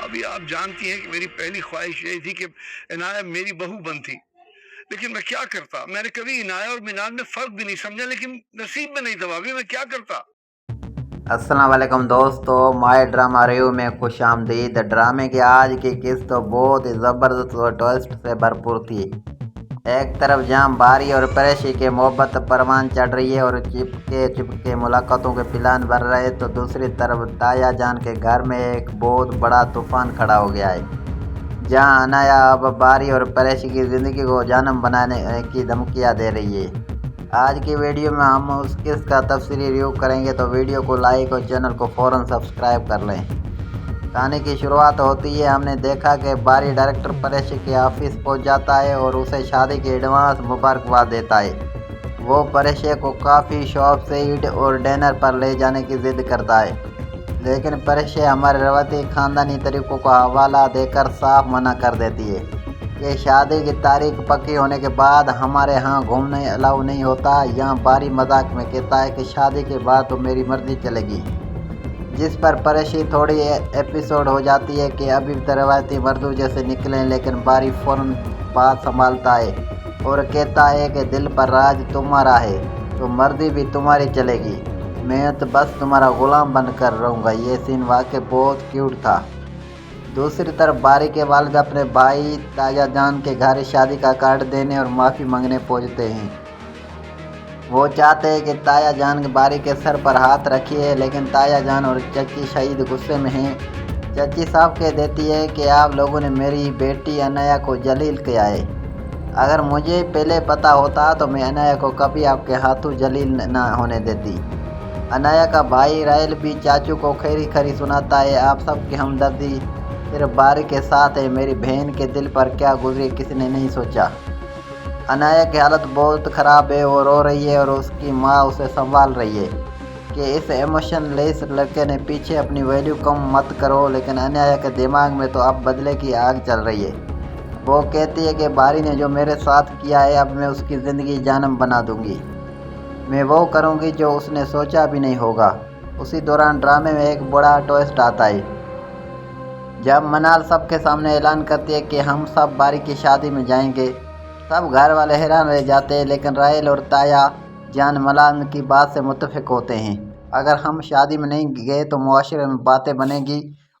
ابھی آپ جانتی ہیں کہ میری پہلی خواہش یہی تھی کہ عنایہ میری بہو بنتی، لیکن میں کیا کرتا، میں نے کبھی عنایہ اور منال میں فرق بھی نہیں سمجھا، لیکن نصیب میں نہیں تھا ابھی، میں کیا کرتا۔ السلام علیکم دوستو، مائی ڈرامہ ریویو میں خوش آمدید۔ ڈرامے کی آج کی قسط تو بہت ہی زبردست اور ٹوسٹ سے بھرپور تھی۔ ایک طرف جہاں باری اور پریشی کے محبت پروان چڑھ رہی ہے اور چپکے ملاقاتوں کے پلان بن رہے، تو دوسری طرف تایا جان کے گھر میں ایک بہت بڑا طوفان کھڑا ہو گیا ہے، جہاں عنایہ اب باری اور پریشی کی زندگی کو جہنم بنانے کی دھمکیاں دے رہی ہے۔ آج کی ویڈیو میں ہم اس قسط کا تفصیلی ریویو کریں گے، تو ویڈیو کو لائک اور چینل کو فوراً سبسکرائب کر لیں۔ کہانی کی شروعات ہوتی ہے، ہم نے دیکھا کہ باری ڈائریکٹر پریشی کے آفس پہنچ جاتا ہے اور اسے شادی کی ایڈوانس مبارکباد دیتا ہے۔ وہ پریشی کو کافی شاپ سے ایٹ اور ڈنر پر لے جانے کی ضد کرتا ہے، لیکن پریشی ہمارے روایتی خاندانی طریقوں کا حوالہ دے کر صاف منع کر دیتی ہے کہ شادی کی تاریخ پکی ہونے کے بعد ہمارے ہاں گھومنے الاؤ نہیں ہوتا۔ یہاں باری مذاق میں کہتا ہے کہ شادی کے بعد تو میری مرضی چلے گی، جس پر پریشی تھوڑی ایپیسوڈ ہو جاتی ہے کہ ابھی روایتی مردوں جیسے نکلیں، لیکن باری فوراً بات سنبھالتا ہے اور کہتا ہے کہ دل پر راج تمہارا ہے تو مرضی بھی تمہاری چلے گی، میں تو بس تمہارا غلام بن کر رہوں گا۔ یہ سین واقعی بہت کیوٹ تھا۔ دوسری طرف باری کے والد اپنے بھائی تایا جان کے گھر شادی کا کارڈ دینے اور معافی مانگنے پہنچتے ہیں۔ وہ چاہتے ہیں کہ تایا جان باری کے سر پر ہاتھ رکھے، لیکن تایا جان اور چچی شہید غصے میں ہیں۔ چچی صاف کہہ دیتی ہے کہ آپ لوگوں نے میری بیٹی عنایہ کو ذلیل کیا ہے، اگر مجھے پہلے پتہ ہوتا تو میں عنایہ کو کبھی آپ کے ہاتھوں ذلیل نہ ہونے دیتی۔ عنایہ کا بھائی رائل بھی چاچو کو خیری سناتا ہے، آپ سب کی ہمدردی صرف باری کے ساتھ ہے، میری بہن کے دل پر کیا گزری کسی نے نہیں سوچا۔ عنایہ کی حالت بہت خراب ہے، وہ رو رہی ہے اور اس کی ماں اسے سنبھال رہی ہے کہ اس ایموشن لیس لڑکے نے پیچھے اپنی ویلیو کم مت کرو، لیکن عنایہ کے دماغ میں تو اب بدلے کی آگ چل رہی ہے۔ وہ کہتی ہے کہ باری نے جو میرے ساتھ کیا ہے، اب میں اس کی زندگی جہنم بنا دوں گی، میں وہ کروں گی جو اس نے سوچا بھی نہیں ہوگا۔ اسی دوران ڈرامے میں ایک بڑا ٹوسٹ آتا ہے، جب منال سب کے سامنے اعلان کرتی ہے کہ ہم سب باری کی شادی میں جائیں گے۔ سب گھر والے حیران رہ جاتے ہیں، لیکن رائل اور تایا جان منال کی بات سے متفق ہوتے ہیں۔ اگر ہم شادی میں نہیں گئے تو معاشرے میں باتیں بنیں گی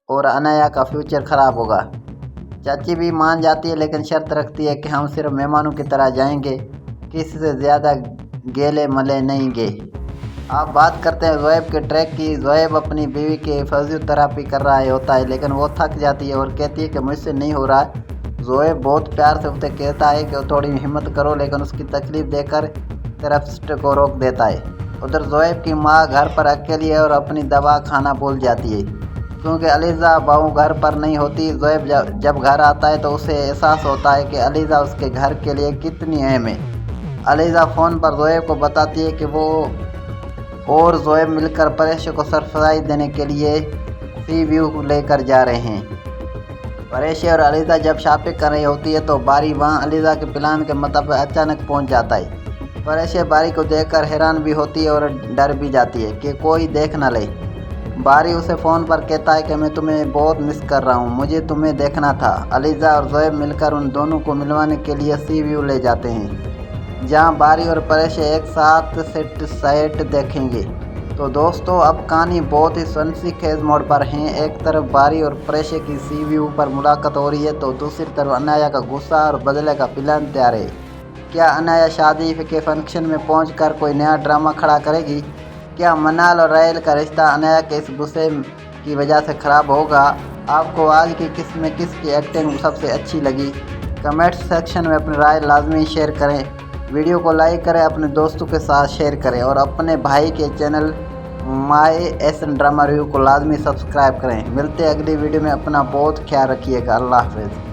اور عنایہ کا فیوچر خراب ہوگا۔ چچی بھی مان جاتی ہے، لیکن شرط رکھتی ہے کہ ہم صرف مہمانوں کی طرح جائیں گے، کسی سے زیادہ گیلے ملے نہیں گے۔ آپ بات کرتے ہیں زویب کے ٹریک کی۔ زویب اپنی بیوی کی فزیوتھراپی کر رہا ہوتا ہے، لیکن وہ تھک جاتی ہے اور کہتی ہے کہ مجھ سے نہیں ہو رہا۔ زویب بہت پیار سے اسے کہتا ہے کہ تھوڑی ہمت کرو، لیکن اس کی تکلیف دیکھ کر تھراپسٹ کو روک دیتا ہے۔ ادھر زویب کی ماں گھر پر اکیلی ہے اور اپنی دوا کھانا بھول جاتی ہے، کیونکہ علیزہ بہو گھر پر نہیں ہوتی۔ زویب جب گھر آتا ہے تو اسے احساس ہوتا ہے کہ علیزہ اس کے گھر کے لیے کتنی اہم ہے۔ علیزہ فون پر زویب کو بتاتی ہے کہ وہ اور زویب مل کر پریشی کو سرپرائز دینے کے لیے سی ویو لے کر جا رہے ہیں۔ پریشی اور علیزہ جب شاپنگ کر رہی ہوتی ہے تو باری وہاں علیزہ کے پلان کے مطابق اچانک پہنچ جاتا ہے۔ پریشی باری کو دیکھ کر حیران بھی ہوتی ہے اور ڈر بھی جاتی ہے کہ کوئی دیکھ نہ لے۔ باری اسے فون پر کہتا ہے کہ میں تمہیں بہت مس کر رہا ہوں، مجھے تمہیں دیکھنا تھا۔ علیزہ اور زویب مل کر ان دونوں کو ملوانے کے لیے سی ویو لے جاتے ہیں، جہاں باری اور پریشی ایک ساتھ سیٹ دیکھیں گے۔ تو دوستو، اب کہانی بہت ہی سنسی خیز موڑ پر ہے۔ ایک طرف باری اور پریشی کی سی ویو پر ملاقات ہو رہی ہے، تو دوسری طرف عنایہ کا غصہ اور بدلے کا پلان تیار ہے۔ کیا عنایہ شادی کے فنکشن میں پہنچ کر کوئی نیا ڈرامہ کھڑا کرے گی؟ کیا منال اور رائل کا رشتہ عنایہ کے اس غصے کی وجہ سے خراب ہوگا؟ آپ کو آج کی قسط میں کس کی ایکٹنگ سب سے اچھی لگی؟ کمنٹ سیکشن میں اپنی رائے لازمی شیئر کریں۔ ویڈیو کو لائک کریں، اپنے دوستوں کے ساتھ شیئر کریں اور اپنے بھائی کے چینل مائی ایسن ڈرامہ ریویو کو لازمی سبسکرائب کریں۔ ملتے ہیں اگلی ویڈیو میں، اپنا بہت خیال رکھیے گا۔ اللہ حافظ۔